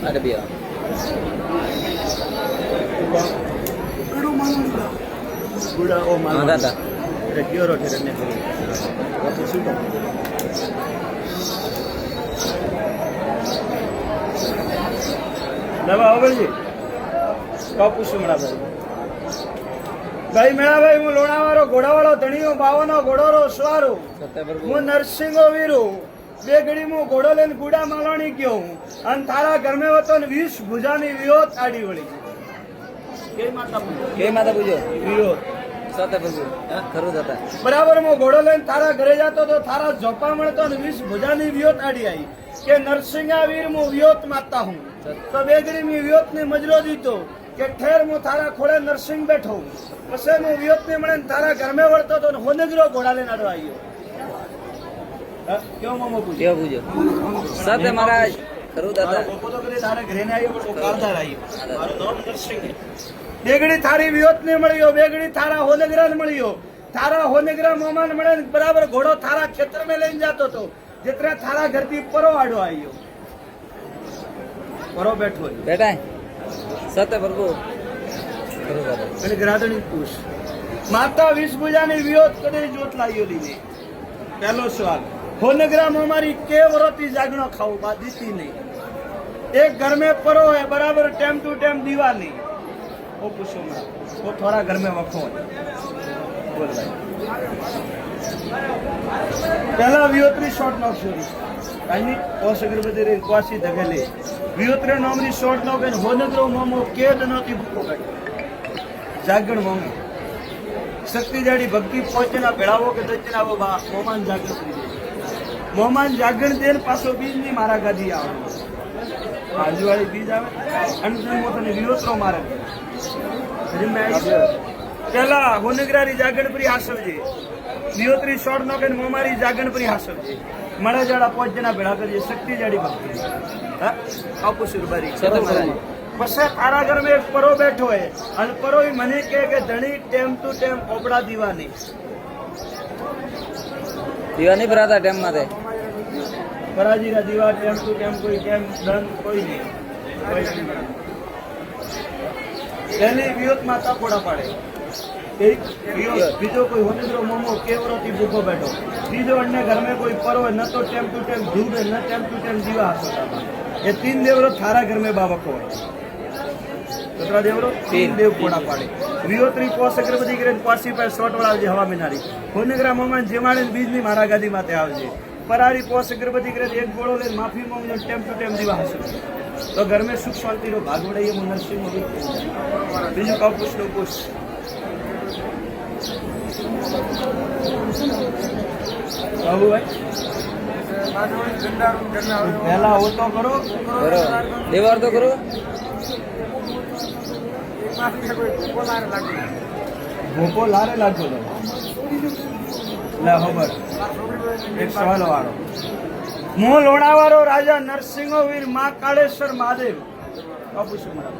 ada biar ગુડા ઓ માલ દાદા એટલે કયો રોટી રને કરી તો શું કહું નવા આવડજી કાપુ શું મેળાભાઈ ભાઈ મેળાભાઈ હું લોણાવાળો ઘોડાવાળો ધણીયો બાવાનો ઘોડોરો સ્વારો હું નરસિંહો વીરો બે ઘડી હું ઘોડો લઈને ગુડા માલણી ગયો હું અને તારા ઘરમે હતો ને 20 ભુજાની વિયોત આડી વળી કે માતા પૂજો વિયોત સાથે બધું ખરું દાદા બરાબર હું ઘોડો લઈને તારા ઘરે જતો તો તારા ઝોપા મળતો ને 20 ભુજાની વિયોત આડી આવી કે નરસિંહા વીર હું વિયોત માતા હું તો બે ઘડી મેં વિયોત ને મજરો દીધો કે ઠેર હું તારા ખોળે નરસિંહ બેઠો પછી હું વિયોત ને મળે તારા ઘરમે વળતો તો હોનગરો ઘોડા લઈને આડો આવ્યો કેવો મામો પૂછ્યો પૂજો સાથે મહારાજ ખરું દાદા તો કરે તારા ઘરે ને આવ્યો પણ કાળદાર આવ્યો મારું નામ નરસિંહ બેગડી થારી વિયોત ને મળ્યો બેગડી થારા હોનગરા ને મળ્યો થારા હોનગરા મોમાન મળે બરાબર ઘોડો થારા ખેતર में લઈને જતો તો જેતરા થારા ઘરથી પરો આડો આવ્યો પરો બેઠો બેટા સાથે પ્રભુ ખરું દાદા અને ગ્રાદણી પૂછ માતા 20 ભુજાની વિયોત કદી જોત લાગ્યો લીને પહેલો સવાલ હોનગરા में हमारी के वरोती जागनो खाऊ बात दीती नहीं एक घर में परो है बराबर टाइम टू टाइम दीवा नहीं वो पूछो मैं वो थोड़ा घर में वखो है बोल भाई पहला वियोत्री शॉर्ट नॉक छोरी काई ओस अगरबत्ती रे क्वासी धगेले वियोत्री नामनी शॉर्ट नॉक एन होनगरो मोमो केद नोती भूको बैठो जागण मोमो शक्ति जाड़ी भक्ति पहुंचना बेड़ावो के दचना वो बा मोमान जागण मोमान जागण देन पासो बीज नहीं मारा गादी आवे આજુવાળી બીજ આવે અને તમે મોતને વિયોત્રો મારે હજી મેં પેલા હોનગરારી જાગણપરી હાસવજે વિયોત્રી શોર્ટ નો કે મોમારી જાગણપરી હાસવજે મળે જાડા પોચ જણા ભેળા કરીએ શક્તિ જાડી ભક્તિ હા આપુ સુરબારી પછી તારા ઘર में एक પરો બેઠો હે અને પરો મને કહે કે ધણી ટાઈમ ટુ ટાઈમ ઓબડા દીવાની ભરાતા ટાઈમ માં પરાજી का दीवा टेम टू टेम कोई टेम धन कोई नहीं पहली वियोत माता कोड़ा पाड़े एक वियोत बीजो कोई होनगरो मोमो केवरोती भूखो बैठो बीजो अन्य घर में कोई परो है न तो टेम टू टेम धूप है न टेम टू टेम दीवा हाथ ये 3 देवरो थारा घर में बाबा को कितना देवरो 3 देव कोड़ा पाड़े वियोत्री कोस अगरबत्ती करे पासी पे शॉट वाला जे हवा में नारी होनगरा मोमा जेमाड़े बीज ની મારા ગાદી માથે આવજે परारी पोस अगरबत्ती करे एक गोड़ो ले माफी मांगो टेम टू टेम दीवा हासिल तो घर में सुख शांति रो भाग बढ़े ये नरसिंह बीजू का पूछ लो पूछ बाबू भाई पहला हो तो करो देवर तो करो भूको लारे लागो ला खबर एक सवाल वारो मु लोणावारो राजा नरसिंहो वीर मां काळेश्वर महादेव बाबू सुमरा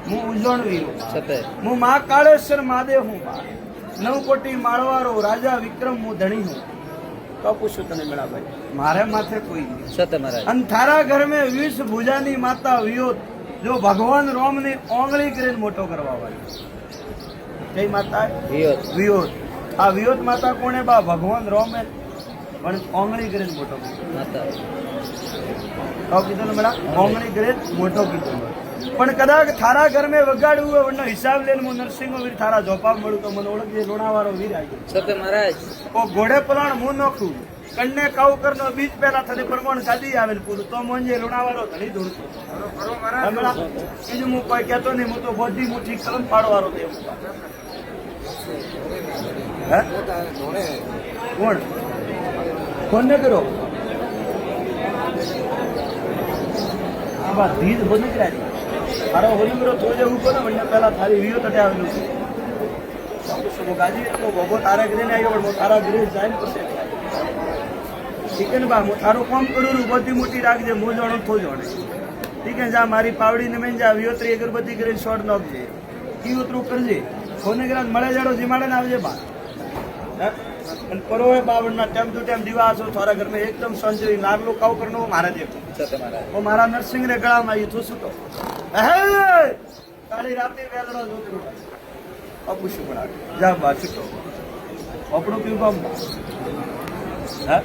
मु उजवण वीर सते मु मां काळेश्वर महादेव हूं नव कोटी माळवारो राजा विक्रम मु धणी हूं तो पूछो तने मेरा भाई मारे माथे कोई नहीं सते महाराज अन थारा घर में 20 भुजानी माता वियोत जो भगवान राम ने ओंगली કરીને મોટો કરવા વાળી કઈ માતા વિયોત વિયોત આ વિયોત માતા કોણે બા ભગવાન રામે પણ ઓંગળી કરીને મોટો માતા તો કીધું ને મેડા ઓંગળી કરીને મોટો કીધું પણ કદાચ થારા ઘર में વગાડવું હોય વનો હિસાબ લઈને હું નરસિંહ વીર થારા જોપાવ મળું તો મને ઓળખજે લોણાવાળો વીર આવી સતે મહારાજ ઓ ઘોડે પલાણ હું નોખું કન્ને કાઉ કરનો બીજ પહેલા થને પરમાણ સાદી આવેલ પૂરું તો મોંજે લોણાવાળો ધણી દોડતો બીજું હું કોઈ કહેતો નહીં હું તો બધી મુઠ્ઠી કલમ પાડવાળો દેવ હે કોણ ફોન ન કરો આ બા ધીજ હોને કરાય મારો હોને કરો તો જે ઉપર મને પહેલા થારી વિયો તટે આવેલું છે ગાજી તો ભગો તારા ઘરે ને આવ્યો પણ તારા ઘરે જાય પછી ठीक है ना बा थारो काम करू बधी मोटी राखजे मो जाणो तो जाणे ઠીક હે જા મારી પાવડીને મેં જા વિયોત્રી અગરબત્તી કરીને શોર્ટ નાખજે ઈ ઉતરું કરજે ફોને ગ્રાન મળે જાડો જીમાડે ને આવજે બા અને પરોએ બાવળના ટાઈમ ટુ ટાઈમ દીવા છો થોડા ઘરમાં એકદમ સંજરી નારલો કાવ કરનો મારા દેખો સત્ય મહારાજ ઓ મારા નરસિંહ રે ગળામાં ઈ તું સુતો હે કાળી રાતે વેલડો જોતો અપુશું પડા જા બા છૂટો આપણો પીવું કામ હા